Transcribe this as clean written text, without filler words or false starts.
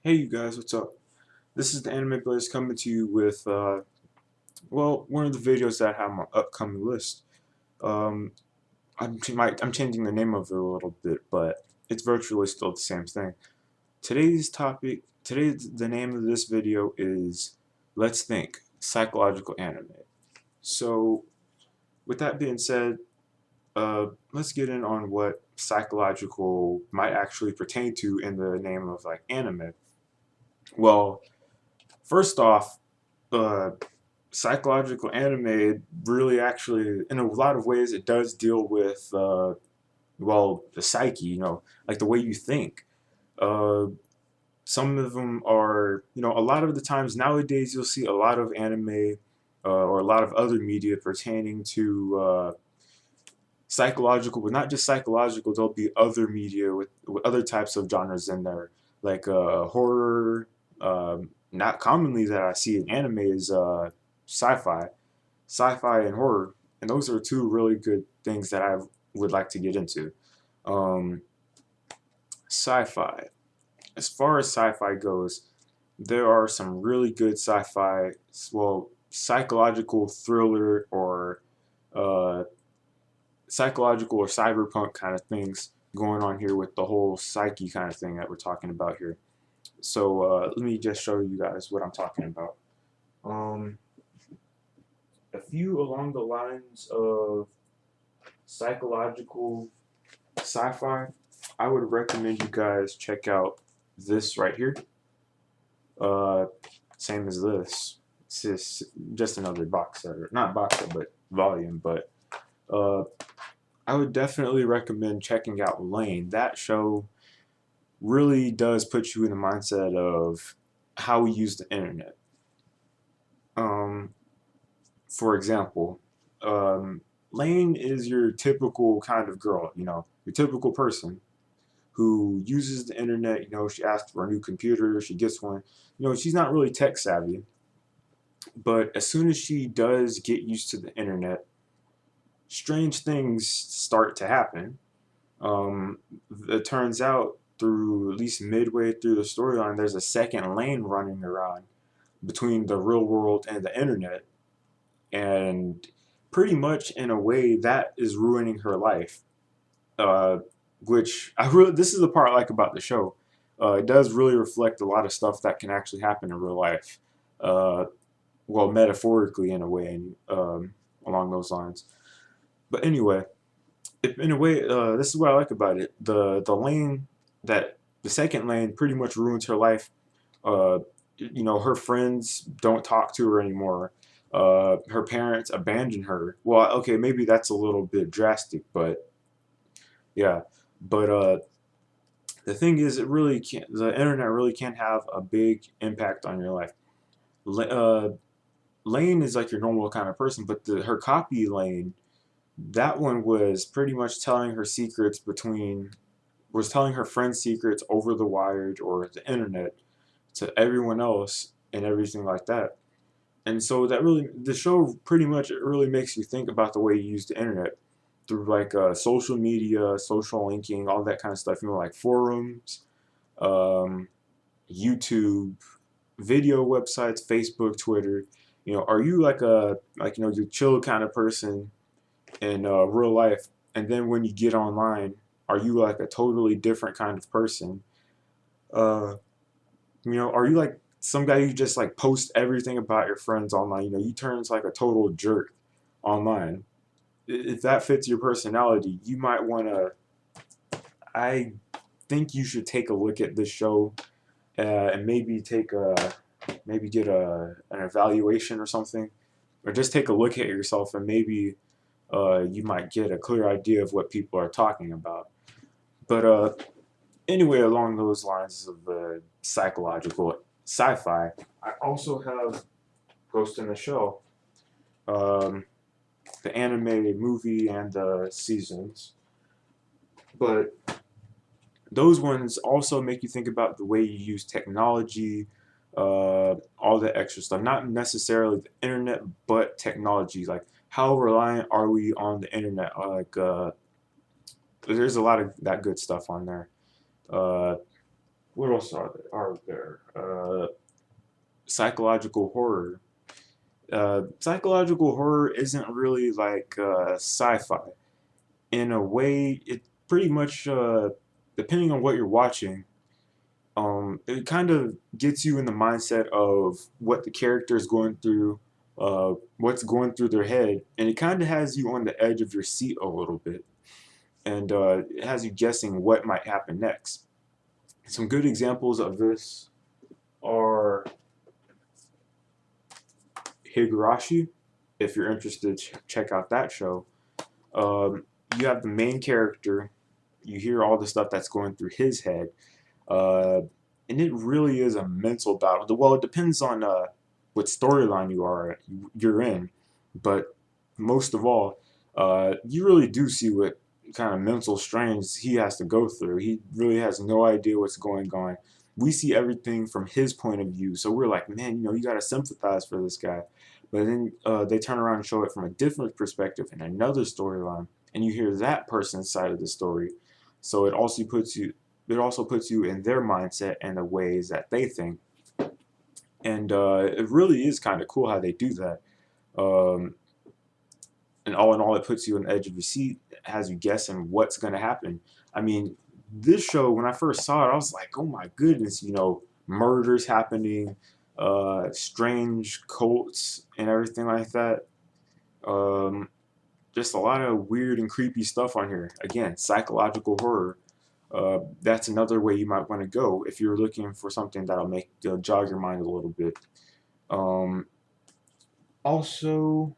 Hey you guys, what's up? This is the Anime Blaze coming to you with, well, one of the videos that I have on my upcoming list. Um, I'm changing the name of it a little bit, but it's virtually still the same thing. The name of this video is Let's Think, Psychological Anime. So, with that being said, let's get in on what psychological might actually pertain to in the name of, like, anime. Well, first off, uh, psychological anime really actually, in a lot of ways, it does deal with, well, the psyche, like the way you think. Uh, some of them are, a lot of the times nowadays you'll see a lot of anime or a lot of other media pertaining to psychological, but not just psychological. There'll be other media with other types of genres in there, like horror. Not commonly that I see in anime is sci-fi, sci-fi and horror, and those are two really good things that I would like to get into. Um, Sci-fi. As far as sci-fi goes, there are some really good sci-fi, well, psychological thriller or uh, psychological or cyberpunk kind of things going on here with the whole psyche kind of thing that we're talking about here. So let me just show you guys what I'm talking about. Um, a few along the lines of psychological sci-fi, I would recommend you guys check out this right here. Uh, Same as this. It's just another box set, or not box set, but volume. But uh, I would definitely recommend checking out Lane. That show really does put you in the mindset of how we use the internet. Um, for example, Lane is your typical kind of girl, your typical person who uses the internet. She asks for a new computer, she gets one. She's not really tech savvy, but as soon as she does get used to the internet, strange things start to happen. It turns out through at least midway through the storyline, there's a second lane running around between the real world and the internet, and pretty much in a way that is ruining her life. Uh, which I really, this is the part I like about the show. It does really reflect a lot of stuff that can actually happen in real life. Uh, well, metaphorically in a way, and along those lines. But anyway, in a way, this is what I like about it. The lane that the second lane pretty much ruins her life. Uh, her friends don't talk to her anymore. Her parents abandon her. Well, okay, maybe that's a little bit drastic, but yeah. But the thing is, it really can't. The internet really can have a big impact on your life. Uh, Lane is like your normal kind of person, but her copy Lane, that one was pretty much telling her secrets was telling her friends' secrets over the wired or the internet to everyone else and everything like that. And so the show pretty much, it really makes you think about the way you use the internet through like social media, social linking, all that kind of stuff. Like forums, um, YouTube, video websites, Facebook, Twitter. Are you like you chill kind of person in real life, and then when you get online, are you like a totally different kind of person? Uh, are you like some guy who just like posts everything about your friends online? You turn into like a total jerk online. If that fits your personality, you might want to. I think you should take a look at this show and maybe get an evaluation or something, or just take a look at yourself and maybe you might get a clear idea of what people are talking about. But anyway, along those lines of psychological sci-fi, I also have Ghost in the Shell, um, the anime, movie, and the seasons. But those ones also make you think about the way you use technology, all the extra stuff. Not necessarily the internet, but technology. Like how reliant are we on the internet? There's a lot of that good stuff on there. Uh, What else are there? Psychological horror. Psychological horror isn't really like sci-fi. In a way, it pretty much, depending on what you're watching, it kind of gets you in the mindset of what the character is going through, what's going through their head, and it kind of has you on the edge of your seat a little bit, and it has you guessing what might happen next. Some good examples of this are Higurashi. If you're interested, check out that show. You have the main character. You hear all the stuff that's going through his head, uh, and it really is a mental battle. Well, it depends on what storyline you're in, but most of all, you really do see what kind of mental strains he has to go through. He really has no idea what's going on. We see everything from his point of view, so we're like, man, you got to sympathize for this guy. But then they turn around and show it from a different perspective in another storyline, and you hear that person's side of the story. So it also puts you in their mindset and the ways that they think, and it really is kind of cool how they do that. Um, and all in all, it puts you on the edge of your seat, has you guessing what's going to happen. I mean, this show, when I first saw it, I was like, oh my goodness, murders happening, strange cults, and everything like that. Um, just a lot of weird and creepy stuff on here. Again, psychological horror. That's another way you might want to go if you're looking for something that'll jog your mind a little bit. Um, also,